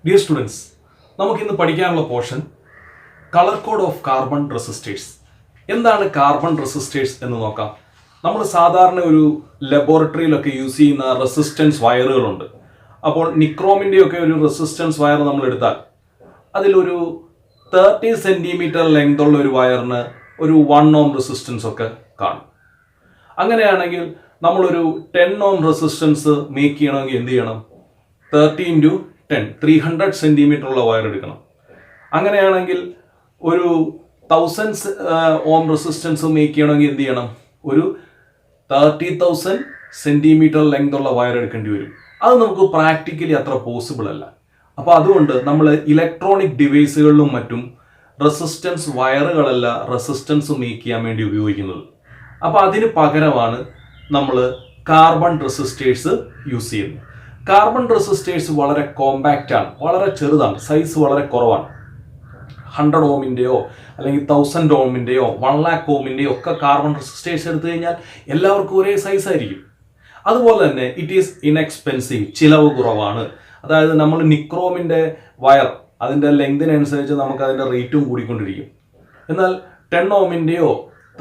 Dear students, നമുക്കിന്ന് പഠിക്കാനുള്ള portion colour code of carbon resistors. എന്താണ് കാർബൺ റെസിസ്റ്റേഴ്സ് എന്ന് നോക്കാം. നമ്മൾ സാധാരണ ഒരു ലബോറട്ടറിയിലൊക്കെ യൂസ് ചെയ്യുന്ന റെസിസ്റ്റൻസ് വയറുകളുണ്ട്. അപ്പോൾ നിക്രോമിൻ്റെയൊക്കെ ഒരു റെസിസ്റ്റൻസ് വയർ നമ്മൾ എടുത്താൽ അതിലൊരു 30 സെൻറ്റിമീറ്റർ ലെങ്ത് ഉള്ള ഒരു വയറിന് ഒരു 1 ഓം റെസിസ്റ്റൻസ് ഒക്കെ കാണും. അങ്ങനെയാണെങ്കിൽ നമ്മളൊരു 10 ഓം റെസിസ്റ്റൻസ് മേക്ക് ചെയ്യണമെങ്കിൽ എന്ത് ചെയ്യണം? 30 × 10 300 സെൻറ്റിമീറ്റർ ഉള്ള വയർ എടുക്കണം. അങ്ങനെയാണെങ്കിൽ ഒരു 1000 ഓം റെസിസ്റ്റൻസ് മേക്ക് ചെയ്യണമെങ്കിൽ എന്ത് ചെയ്യണം? ഒരു 30,000 സെൻറ്റിമീറ്റർ ലെങ്ത് ഉള്ള വയർ എടുക്കേണ്ടി വരും. അത് നമുക്ക് പ്രാക്ടിക്കലി അത്ര പോസിബിൾ അല്ല. അപ്പോൾ അതുകൊണ്ട് നമ്മൾ ഇലക്ട്രോണിക് ഡിവൈസുകളിലും മറ്റും റെസിസ്റ്റൻസ് വയറുകളല്ല റെസിസ്റ്റൻസ് മേക്ക് ചെയ്യാൻ വേണ്ടി ഉപയോഗിക്കുന്നത്. അപ്പോൾ അതിന് പകരമാണ് നമ്മൾ കാർബൺ റെസിസ്റ്റേഴ്സ് യൂസ് ചെയ്യുന്നത്. കാർബൺ റെസിസ്റ്റേഴ്സ് വളരെ കോമ്പാക്റ്റ് ആണ്, വളരെ ചെറുതാണ്, സൈസ് വളരെ കുറവാണ്. 100 ഓമിൻ്റെയോ അല്ലെങ്കിൽ 1000 ഓമിൻ്റെയോ 1,00,000 ഓമിൻ്റെയോ ഒക്കെ കാർബൺ റെസിസ്റ്റേഴ്സ് എടുത്തു കഴിഞ്ഞാൽ എല്ലാവർക്കും ഒരേ സൈസ് ആയിരിക്കും. അതുപോലെ തന്നെ ഇറ്റ് ഈസ് ഇൻഎക്സ്പെൻസീവ്, ചിലവ് കുറവാണ്. അതായത് നമ്മൾ നിക്രോമിൻ്റെ വയർ അതിൻ്റെ ലെങ്തിനനുസരിച്ച് നമുക്ക് അതിൻ്റെ റേറ്റും കൂടിക്കൊണ്ടിരിക്കും. എന്നാൽ 10 ഓമിൻ്റെയോ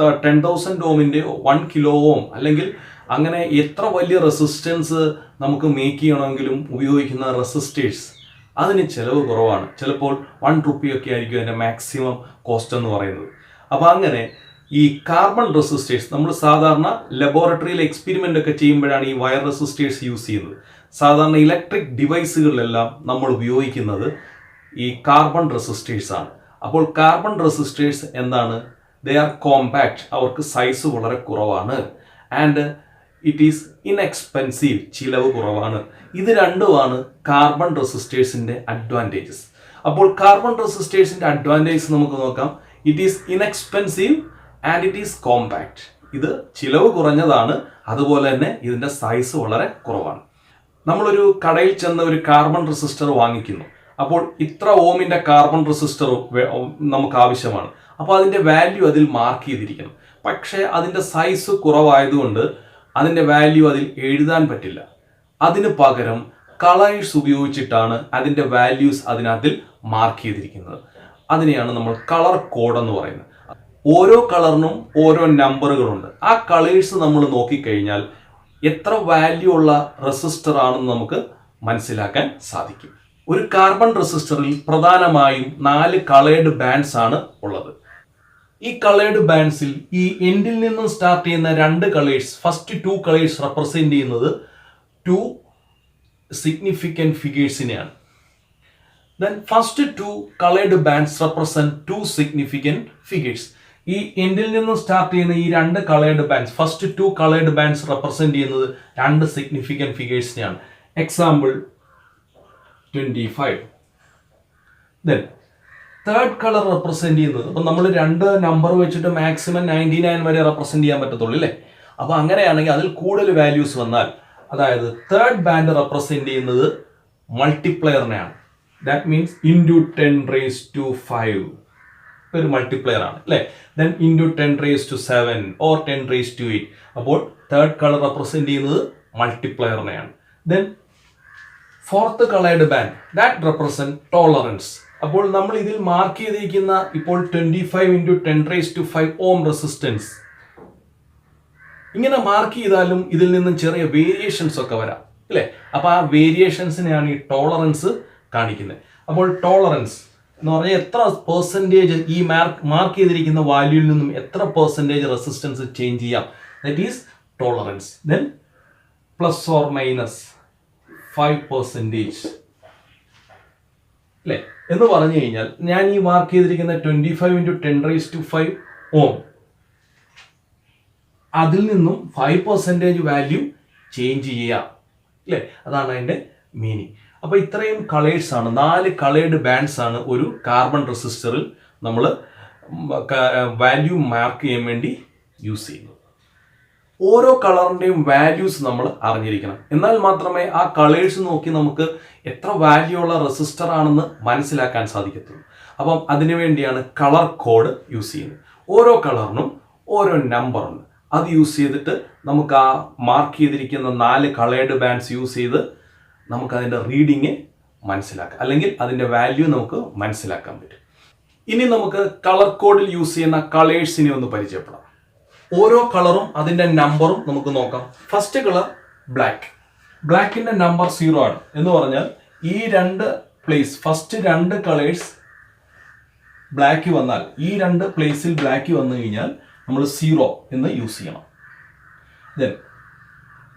10,000 ഓമിൻ്റെയോ 1 കിലോ ഓം അല്ലെങ്കിൽ അങ്ങനെ എത്ര വലിയ റെസിസ്റ്റൻസ് നമുക്ക് മേക്ക് ചെയ്യണമെങ്കിലും ഉപയോഗിക്കുന്ന റെസിസ്റ്റേഴ്സ് അതിന് ചിലവ് കുറവാണ്. ചിലപ്പോൾ 1 റുപ്പിയൊക്കെ ആയിരിക്കും അതിൻ്റെ മാക്സിമം കോസ്റ്റ് എന്ന് പറയുന്നത്. അപ്പോൾ അങ്ങനെ ഈ കാർബൺ റെസിസ്റ്റേഴ്സ് നമ്മൾ സാധാരണ ലബോറട്ടറിയിൽ എക്സ്പെരിമെൻ്റ് ഒക്കെ ചെയ്യുമ്പോഴാണ് ഈ വയർ റെസിസ്റ്റേഴ്സ് യൂസ് ചെയ്യുന്നത്. സാധാരണ ഇലക്ട്രിക് ഡിവൈസുകളിലെല്ലാം നമ്മൾ ഉപയോഗിക്കുന്നത് ഈ കാർബൺ റെസിസ്റ്റേഴ്സ് ആണ്. അപ്പോൾ കാർബൺ റെസിസ്റ്റേഴ്സ് എന്താണ്? ദേ ആർ കോമ്പാക്റ്റ്, അവർക്ക് സൈസ് വളരെ കുറവാണ്. ആൻഡ് ഇറ്റ് ഈസ് ഇൻഎക്സ്പെൻസീവ്, ചിലവ് കുറവാണ്. ഇത് രണ്ടുമാണ് കാർബൺ റെസിസ്റ്റേഴ്സിൻ്റെ അഡ്വാൻറ്റേജസ്. അപ്പോൾ കാർബൺ റെസിസ്റ്റേഴ്സിൻ്റെ അഡ്വാൻറ്റേജസ് നമുക്ക് നോക്കാം. It is inexpensive and it is compact. ഇത് ചിലവ് കുറഞ്ഞതാണ്, അതുപോലെ തന്നെ ഇതിൻ്റെ സൈസ് വളരെ കുറവാണ്. നമ്മളൊരു കടയിൽ ചെന്ന് ഒരു കാർബൺ റെസിസ്റ്റർ വാങ്ങിക്കുന്നു. അപ്പോൾ ഇത്ര ഓമിൻ്റെ കാർബൺ റെസിസ്റ്റർ നമുക്ക് ആവശ്യമാണ്. അപ്പോൾ അതിൻ്റെ വാല്യൂ അതിൽ മാർക്ക് ചെയ്തിരിക്കണം. പക്ഷേ അതിൻ്റെ സൈസ് കുറവായതുകൊണ്ട് അതിൻ്റെ വാല്യൂ അതിൽ എഴുതാൻ പറ്റില്ല. അതിന് പകരം കളേഴ്സ് ഉപയോഗിച്ചിട്ടാണ് അതിൻ്റെ വാല്യൂസ് അതിനകത്തിൽ മാർക്ക് ചെയ്തിരിക്കുന്നത്. അതിനെയാണ് നമ്മൾ കളർ കോഡ് എന്ന് പറയുന്നത്. ഓരോ കളറിനും ഓരോ നമ്പറുകളുണ്ട്. ആ കളേഴ്സ് നമ്മൾ നോക്കിക്കഴിഞ്ഞാൽ എത്ര വാല്യൂ ഉള്ള റെസിസ്റ്റർ ആണെന്ന് നമുക്ക് മനസ്സിലാക്കാൻ സാധിക്കും. ഒരു കാർബൺ റെസിസ്റ്ററിൽ പ്രധാനമായും 4 കളേർഡ് ബാൻഡ്സ് ആണ് ഉള്ളത്. ഈ കളേർഡ് ബാൻഡ്സിൽ ഈ എൻഡിൽ നിന്നും സ്റ്റാർട്ട് ചെയ്യുന്ന 2 കളേഴ്സ്, ഫസ്റ്റ് 2 കളേഴ്സ് റെപ്രസെന്റ് ചെയ്യുന്നത് 2 സിഗ്നിഫിക്കൻറ്റ് ഫിഗേഴ്സിനെയാണ്. Then first 2 coloured bands represent 2 significant figures. ഈ എൻഡിൽ നിന്നും സ്റ്റാർട്ട് ചെയ്യുന്ന ഈ 2 coloured bands, first 2 coloured bands represent ചെയ്യുന്നത് 2 സിഗ്നിഫിക്കൻറ്റ് ഫിഗേഴ്സിനെയാണ്. Example 25. Then third colour represent ചെയ്യുന്നത്, അപ്പം നമ്മൾ 2 നമ്പർ വെച്ചിട്ട് മാക്സിമം 99 വരെ റെപ്രസെന്റ് ചെയ്യാൻ പറ്റത്തുള്ളൂ അല്ലേ? അപ്പോൾ അങ്ങനെയാണെങ്കിൽ അതിൽ കൂടുതൽ വാല്യൂസ് വന്നാൽ, അതായത് തേർഡ് ബാൻഡ് റെപ്രസെന്റ് ചെയ്യുന്നത് മൾട്ടിപ്ലയറിനെയാണ്. ദാറ്റ് മീൻസ് ഇൻറ്റു 10⁵5 ഒരു മൾട്ടിപ്ലയർ ആണ് അല്ലേ? Then into 10⁻⁷ or 10⁸8. അപ്പോൾ തേർഡ് കളർ റെപ്രസെന്റ് ചെയ്യുന്നത് മൾട്ടിപ്ലയറിനെയാണ്. Then fourth coloured band that represent tolerance. അപ്പോൾ നമ്മൾ ഇതിൽ മാർക്ക് ചെയ്തിരിക്കുന്ന ഇപ്പോൾ 25 × 10⁵5 ഓം റെസിസ്റ്റൻസ് ഇങ്ങനെ മാർക്ക് ചെയ്താലും ഇതിൽ നിന്നും ചെറിയ വേരിയേഷൻസ് ഒക്കെ വരാം അല്ലേ? അപ്പോൾ ആ വേരിയേഷൻസിനെയാണ് ഈ ടോളറൻസ് കാണിക്കുന്നത്. അപ്പോൾ ടോളറൻസ് എന്ന് പറഞ്ഞാൽ എത്ര പെർസെൻറ്റേജ് ഈ മാർക്ക് ചെയ്തിരിക്കുന്ന വാല്യൂവിൽ നിന്നും എത്ര പെർസെൻറ്റേജ് റെസിസ്റ്റൻസ് ചേഞ്ച് ചെയ്യാം, ദറ്റ് ഈസ് ടോളറൻസ്. ദെൻ ±5% അല്ലേ എന്ന് പറഞ്ഞു കഴിഞ്ഞാൽ, ഞാൻ ഈ മാർക്ക് ചെയ്തിരിക്കുന്ന 25 × 10⁵5 ഓം അതിൽ നിന്നും 5% വാല്യൂ ചേഞ്ച് ചെയ്യാം അല്ലേ? അതാണ് അതിൻ്റെ മീനിങ്. അപ്പോൾ ഇത്രയും കളേഴ്സ് ആണ്, 4 കളേർഡ് ബാൻഡ്സ് ആണ് ഒരു കാർബൺ റെസിസ്റ്ററിൽ നമ്മൾ വാല്യൂ മാർക്ക് ചെയ്യാൻ വേണ്ടി യൂസ് ചെയ്യുന്നത്. ഓരോ കളറിൻ്റെയും വാല്യൂസ് നമ്മൾ അറിഞ്ഞിരിക്കണം. എന്നാൽ മാത്രമേ ആ കളേഴ്സ് നോക്കി നമുക്ക് എത്ര വാല്യൂ ഉള്ള റെസിസ്റ്റർ ആണെന്ന് മനസ്സിലാക്കാൻ സാധിക്കത്തുള്ളൂ. അപ്പം അതിനു വേണ്ടിയാണ് കളർ കോഡ് യൂസ് ചെയ്യുന്നത്. ഓരോ കളറിനും ഓരോ നമ്പറുണ്ട്. അത് യൂസ് ചെയ്തിട്ട് നമുക്ക് ആ മാർക്ക് ചെയ്തിരിക്കുന്ന 4 കളേർഡ് ബാൻഡ്സ് യൂസ് ചെയ്ത് നമുക്കതിൻ്റെ റീഡിങ് മനസ്സിലാക്കാം, അല്ലെങ്കിൽ അതിൻ്റെ വാല്യൂ നമുക്ക് മനസ്സിലാക്കാൻ പറ്റും. ഇനി നമുക്ക് കളർ കോഡിൽ യൂസ് ചെയ്യുന്ന കളേഴ്സിനെ ഒന്ന് പരിചയപ്പെടാം. ഓരോ കളറും അതിൻ്റെ നമ്പറും നമുക്ക് നോക്കാം. First colour black. ബ്ലാക്കിൻ്റെ നമ്പർ 0 ആണ്. എന്ന് പറഞ്ഞാൽ ഈ രണ്ട് പ്ലേസ്, ഫസ്റ്റ് രണ്ട് കളേഴ്സ് ബ്ലാക്ക് വന്നാൽ, ഈ രണ്ട് പ്ലേസിൽ ബ്ലാക്ക് വന്നു കഴിഞ്ഞാൽ നമ്മൾ 0 എന്ന് യൂസ് ചെയ്യണം. ദെൻ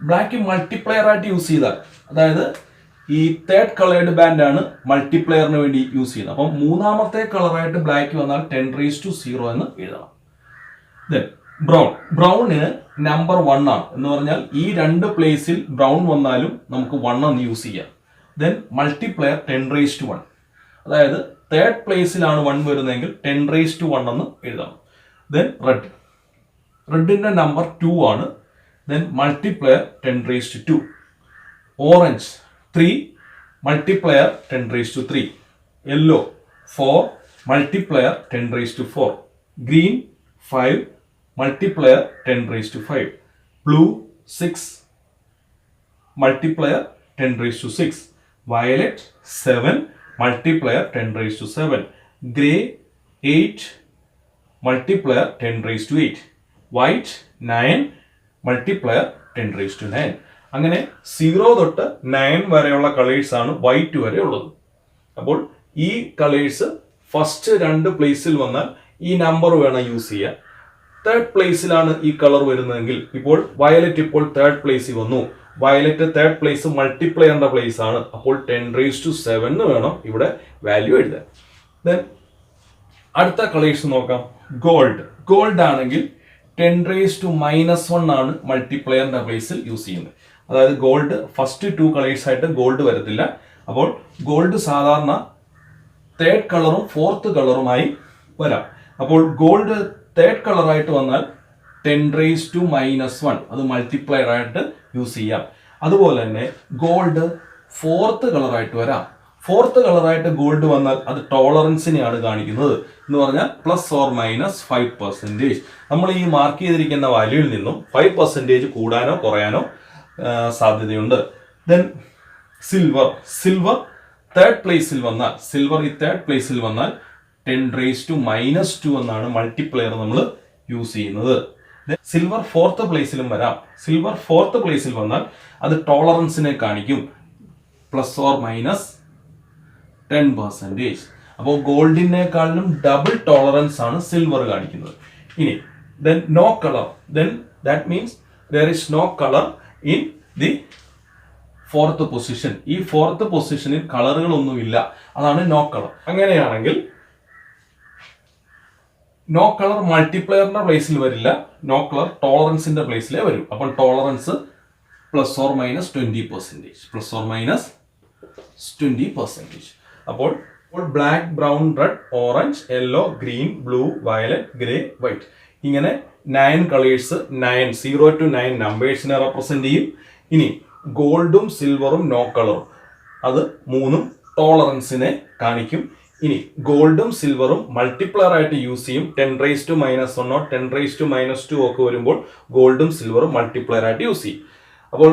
ബ്ലാക്ക് മൾട്ടിപ്ലെയർ ആയിട്ട് യൂസ് ചെയ്താൽ, അതായത് ഈ തേർഡ് കളേർഡ് ബാൻഡ് ആണ് മൾട്ടിപ്ലെയറിന് വേണ്ടി യൂസ് ചെയ്യുന്നത്. അപ്പം മൂന്നാമത്തെ കളറായിട്ട് ബ്ലാക്ക് വന്നാൽ 10⁻0 എന്ന് എഴുതണം. Then brown. ബ്രൗണിന് നമ്പർ 1 ആണ്. എന്ന് പറഞ്ഞാൽ ഈ രണ്ട് പ്ലേസിൽ ബ്രൗൺ വന്നാലും നമുക്ക് 1 എന്ന് യൂസ് ചെയ്യാം. Then multiplayer 10⁻1. അതായത് തേർഡ് പ്ലേസിലാണ് 1 വരുന്നതെങ്കിൽ 10⁻1 എന്ന് എഴുതണം. Then red. റെഡിന്റെ നമ്പർ 2 ആണ്. Then multiplayer 10⁻2. Orange 3, multiplayer 10⁻3. Yellow 4, multiplayer 10⁻4. Green 5, multiplayer 10⁻5. Blue 6, multiplayer 10⁻6. Violet 7, multiplayer 10⁻7. Grey 8, multiplayer 10⁻8. White 9, multiplayer 10⁻9. അങ്ങനെ 0 തൊട്ട് 9 വരെയുള്ള കളേഴ്സ് ആണ് വൈറ്റ് വരെ ഉള്ളത്. അപ്പോൾ ഈ കളേഴ്സ് ഫസ്റ്റ് രണ്ട് പ്ലേസിൽ വന്നാൽ ഈ നമ്പർ വേണം യൂസ് ചെയ്യാൻ. തേർഡ് പ്ലേസിലാണ് ഈ കളർ വരുന്നതെങ്കിൽ, ഇപ്പോൾ വയലറ്റ് ഇപ്പോൾ തേർഡ് പ്ലേസിൽ വന്നു. വയലറ്റ് തേർഡ് പ്ലേസ് മൾട്ടിപ്ലെയറിന്റെ പ്ലേസ് ആണ്. അപ്പോൾ 10⁻7 എന്ന് വേണം ഇവിടെ വാല്യൂ എഴുതാൻ. ദെൻ അടുത്ത കളേഴ്സ് നോക്കാം. ഗോൾഡ്. ഗോൾഡ് ആണെങ്കിൽ 10⁻1 ആണ് മൾട്ടിപ്ലെയറിന്റെ പ്ലേസിൽ യൂസ് ചെയ്യുന്നത്. അതായത് ഗോൾഡ് ഫസ്റ്റ് 2 കളേഴ്സ് ആയിട്ട് ഗോൾഡ് വരത്തില്ല. അപ്പോൾ ഗോൾഡ് സാധാരണ തേർഡ് കളറും ഫോർത്ത് കളറുമായി വരാം. അപ്പോൾ ഗോൾഡ് തേർഡ് കളറായിട്ട് വന്നാൽ 10⁻1 അത് മൾട്ടിപ്ലയർ ആയിട്ട് യൂസ് ചെയ്യാം. അതുപോലെ തന്നെ ഗോൾഡ് ഫോർത്ത് കളറായിട്ട് വരാം. ഫോർത്ത് കളറായിട്ട് ഗോൾഡ് വന്നാൽ അത് ടോളറൻസിനെയാണ് കാണിക്കുന്നത്. എന്ന് പറഞ്ഞാൽ +or-5%. നമ്മൾ ഈ മാർക്ക് ചെയ്തിരിക്കുന്ന വാല്യൂവിൽ നിന്നും 5% കൂടാനോ കുറയാനോ സാധ്യതയുണ്ട്. Then silver. സിൽവർ തേർഡ് പ്ലേസിൽ വന്നാൽ, സിൽവർ ഈ തേർഡ് പ്ലേസിൽ വന്നാൽ 10⁻2 എന്നാണ് മൾട്ടിപ്ലെയർ നമ്മൾ യൂസ് ചെയ്യുന്നത്. സിൽവർ ഫോർത്ത് പ്ലേസിലും വരാം. സിൽവർ ഫോർത്ത് പ്ലേസിൽ വന്നാൽ അത് ടോളറൻസിനെ കാണിക്കും, +or-10%. അപ്പോൾ ഗോൾഡിനേക്കാളും ഡബിൾ ടോളറൻസ് ആണ് സിൽവർ കാണിക്കുന്നത്. ഇനി then no colour. Then that means there is no color in the fourth position. ഈ ഫോർത്ത് പൊസിഷനിൽ കളറുകളൊന്നുമില്ല, അതാണ് നോ കളർ. അങ്ങനെയാണെങ്കിൽ നോ കളർ മൾട്ടിപ്ലെയറിന്റെ പ്ലേസിൽ വരില്ല, നോ കളർ ടോളറൻസിന്റെ പ്ലേസിലേ വരും. അപ്പോൾ ടോളറൻസ് +or-20%. അപ്പോൾ black, brown, red, orange, yellow, green, blue, violet, grey, white, ഇങ്ങനെ 9 കളേഴ്സ് 0 to 9 നമ്പേഴ്സിനെ റെപ്രസെന്റ് ചെയ്യും. ഇനി ഗോൾഡും സിൽവറും നോ കളറും അത് മൂന്നും ടോളറൻസിനെ കാണിക്കും. ഇനി ഗോൾഡും സിൽവറും മൾട്ടിപ്ലയർ ആയിട്ട് യൂസ് ചെയ്യും. 10⁻1 10⁻2 ഒക്കെ വരുമ്പോൾ ഗോൾഡും സിൽവറും മൾട്ടിപ്ലയർ ആയിട്ട് യൂസ് ചെയ്യും. അപ്പോൾ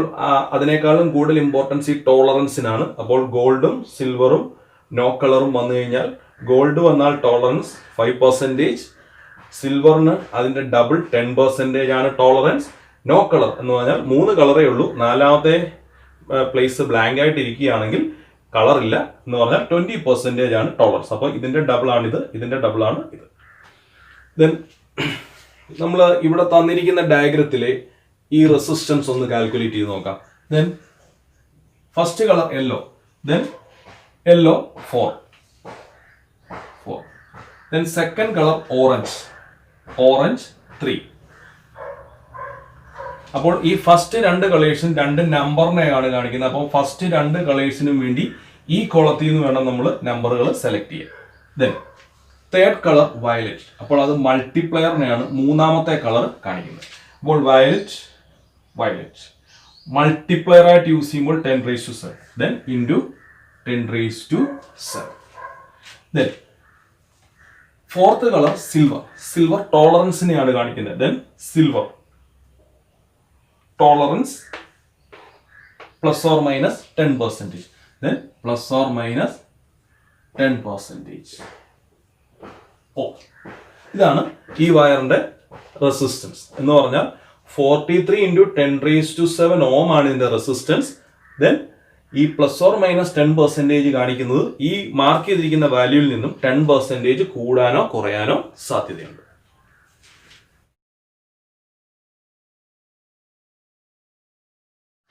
അതിനേക്കാളും കൂടുതൽ ഇമ്പോർട്ടൻസ് ഈ ടോളറൻസിനാണ്. അപ്പോൾ ഗോൾഡും സിൽവറും നോ കളറും വന്നു കഴിഞ്ഞാൽ, ഗോൾഡ് വന്നാൽ ടോളറൻസ് 5%, സിൽവറിന് അതിന്റെ ഡബിൾ 10% ആണ് ടോളറൻസ്. നോ കളർ എന്ന് പറഞ്ഞാൽ 3 കളറേ ഉള്ളൂ, 4ാമത്തെ പ്ലേസ് ബ്ലാങ്ക് ആയിട്ട് ഇരിക്കുകയാണെങ്കിൽ കളർ ഇല്ല എന്ന് പറഞ്ഞാൽ 20% ആണ് ടോളറൻസ്. അപ്പോൾ ഇതിന്റെ ഡബിൾ ആണ് ഇത്, ഇതിന്റെ ഡബിൾ ആണ് ഇത്. ദെൻ നമ്മൾ ഇവിടെ തന്നിരിക്കുന്ന ഡയഗ്രത്തിലെ ഈ റെസിസ്റ്റൻസ് ഒന്ന് കാൽക്കുലേറ്റ് ചെയ്ത് നോക്കാം. Then first colour yellow. Then yellow 4. Then second colour orange. Orange 3. അപ്പോൾ ഈ ഫസ്റ്റ് 2 കളേഴ്സും 2 നമ്പറിനെയാണ് കാണിക്കുന്നത്. അപ്പോൾ ഫസ്റ്റ് 2 കളേഴ്സിനും വേണ്ടി ഈ കോളത്തിൽ നിന്ന് വേണം നമ്മൾ നമ്പറുകൾ സെലക്ട് ചെയ്യാൻ. Then third colour violet. അപ്പോൾ അത് മൾട്ടിപ്ലെയറിനെയാണ്, മൂന്നാമത്തെ കളർ കാണിക്കുന്നത്. അപ്പോൾ വയലറ്റ് മൾട്ടിപ്ലെയർ ആയിട്ട് യൂസ് ചെയ്യുമ്പോൾ 10⁻7. Then into 10⁻7. Then fourth colour silver. Silver ടോളറൻസിനെയാണ് കാണിക്കുന്നത്. Then silver tolerance +or-10%. then plus or minus 10%. Ohm. ഇതാണ് ഈ വയറിന്റെ റെസിസ്റ്റൻസ് എന്ന് പറഞ്ഞാൽ 43 × 10⁻⁷ ഓം ആണ് ഇതിന്റെ റെസിസ്റ്റൻസ്. ദെൻ ഈ പ്ലസ് ഓർ മൈനസ് 10% കാണിക്കുന്നത് ഈ മാർക്ക് ചെയ്തിരിക്കുന്ന വാല്യൂവിൽ നിന്നും 10% കൂടാനോ കുറയാനോ സാധ്യതയുണ്ട്.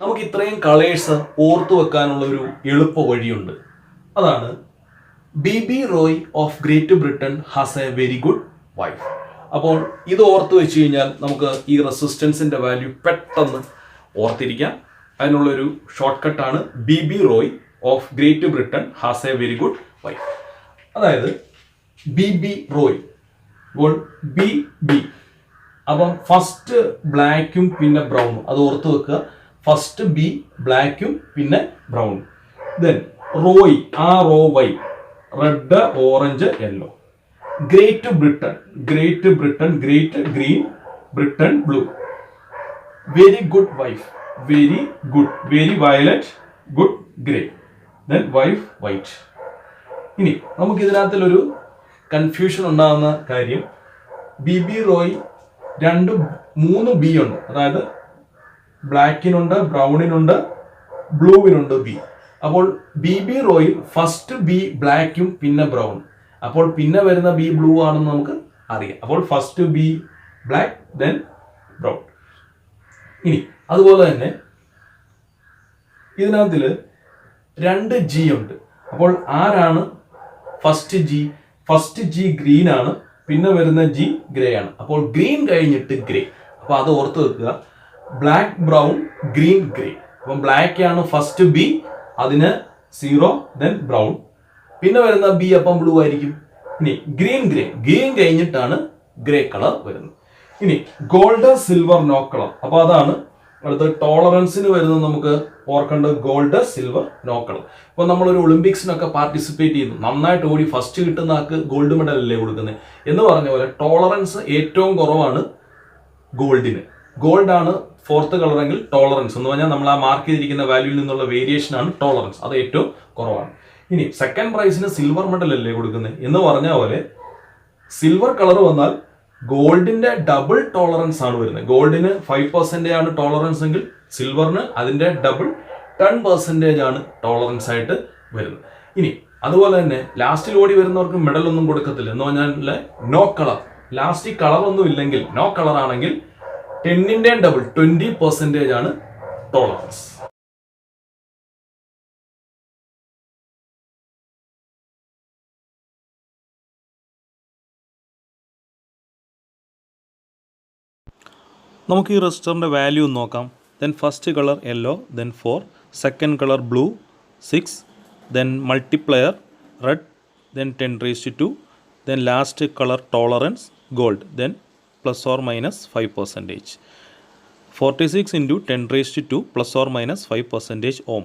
നമുക്ക് ഇത്രയും കളേഴ്സ് ഓർത്തു വെക്കാനുള്ള ഒരു എളുപ്പ വഴിയുണ്ട്. അതാണ് BB Roy of great Britain has a very good wife. അപ്പോൾ ഇത് ഓർത്ത് വെച്ച് കഴിഞ്ഞാൽ നമുക്ക് ഈ റെസിസ്റ്റൻസിന്റെ വാല്യൂ പെട്ടെന്ന് ഓർത്തിരിക്കാം. അതിനുള്ളൊരു ഷോർട്ട് കട്ടാണ് BB Roy of great Britain has a very good wife. അതായത് BB റോയ് ഇപ്പോൾ BB, അപ്പം ഫസ്റ്റ് ബ്ലാക്കും പിന്നെ ബ്രൗണും, അത് ഓർത്ത് വെക്കുക. ഫസ്റ്റ് B ബ്ലാക്കും പിന്നെ ബ്രൗണും. Then Roy ROY red orange yellow. Great Britain great green Britain blue. Very good wife very violet good grey. Then wife white. ഇനി നമുക്ക് ഇതിനകത്തിലൊരു കൺഫ്യൂഷൻ ഉണ്ടാകുന്ന കാര്യം, BB റോയ് 3 B ഉണ്ട്. അതായത് ബ്ലാക്കിനുണ്ട്, ബ്രൗണിനുണ്ട്, ബ്ലൂവിനുണ്ട് B. അപ്പോൾ BB റോയിൽ ഫസ്റ്റ് B ബ്ലാക്കും പിന്നെ ബ്രൗൺ. അപ്പോൾ പിന്നെ വരുന്ന B ബ്ലൂ ആണെന്ന് നമുക്ക് അറിയാം. അപ്പോൾ first B black then brown. ഇനി അതുപോലെ തന്നെ ഇതിനകത്തിൽ 2 G ഉണ്ട്. അപ്പോൾ ആരാണ് first G? First G green ആണ്, പിന്നെ വരുന്ന G ഗ്രേ ആണ്. അപ്പോൾ ഗ്രീൻ കഴിഞ്ഞിട്ട് ഗ്രേ. അപ്പോൾ അത് ഓർത്ത് വെക്കുക. Black brown green grey. അപ്പം ബ്ലാക്ക് ആണ് ഫസ്റ്റ് B, അതിന് 0, ദെൻ ബ്രൗൺ, പിന്നെ വരുന്ന B അപ്പം ബ്ലൂ ആയിരിക്കും. ഇനി ഗ്രീൻ കഴിഞ്ഞിട്ടാണ് ഗ്രേ കളർ വരുന്നത്. ഇനി ഗോൾഡ് സിൽവർ നോ കളർ. അപ്പൊ അതാണ് അടുത്ത ടോളറൻസിന് വരുന്നത്. നമുക്ക് ഓർക്കേണ്ടത് ഗോൾഡ് സിൽവർ നോ കളർ. ഇപ്പൊ നമ്മളൊരു ഒളിമ്പിക്സിനൊക്കെ പാർട്ടിസിപ്പേറ്റ് ചെയ്യുന്നു, നന്നായിട്ട് ഓടി ഫസ്റ്റ് കിട്ടുന്ന ആൾക്ക് ഗോൾഡ് മെഡൽ അല്ലേ കൊടുക്കുന്നത് എന്ന് പറഞ്ഞ പോലെ ടോളറൻസ് ഏറ്റവും കുറവാണ് ഗോൾഡിന്. ഗോൾഡ് ആണ് 4th കളറെങ്കിൽ ടോളറൻസ് എന്ന് പറഞ്ഞാൽ നമ്മൾ ആ മാർക്ക് ചെയ്തിരിക്കുന്ന വാല്യൂവിൽ നിന്നുള്ള വേരിയേഷൻ ആണ് ടോളറൻസ്, അത് ഏറ്റവും കുറവാണ്. ഇനി സെക്കൻഡ് പ്രൈസിന് സിൽവർ മെഡൽ അല്ലേ കൊടുക്കുന്നത് എന്ന് പറഞ്ഞ പോലെ സിൽവർ കളർ വന്നാൽ ഗോൾഡിന്റെ ഡബിൾ ടോളറൻസ് ആണ് വരുന്നത്. ഗോൾഡിന് 5% ആണ് ടോളറൻസ് എങ്കിൽ സിൽവറിന് അതിന്റെ ഡബിൾ 10% ആണ് ടോളറൻസ് ആയിട്ട് വരുന്നത്. ഇനി അതുപോലെ തന്നെ ലാസ്റ്റിൽ ഓടി വരുന്നവർക്ക് മെഡൽ ഒന്നും കൊടുക്കത്തില്ല എന്ന് പറഞ്ഞാൽ നോ കളർ. ലാസ്റ്റ് കളർ ഒന്നും ഇല്ലെങ്കിൽ നോ കളർ ആണെങ്കിൽ 10ന്റെ ഡബിൾ 20% ആണ് ടോളറൻസ്. നമുക്ക് ഈ റെസിസ്റ്ററിന്റെ വാല്യൂ നോക്കാം. Then first colour yellow, then 4, second colour blue 6, then multiplier red, then 10⁻², then last colour tolerance gold, then plus or minus 5%. 46 × 10⁻² plus or minus 5% ohm.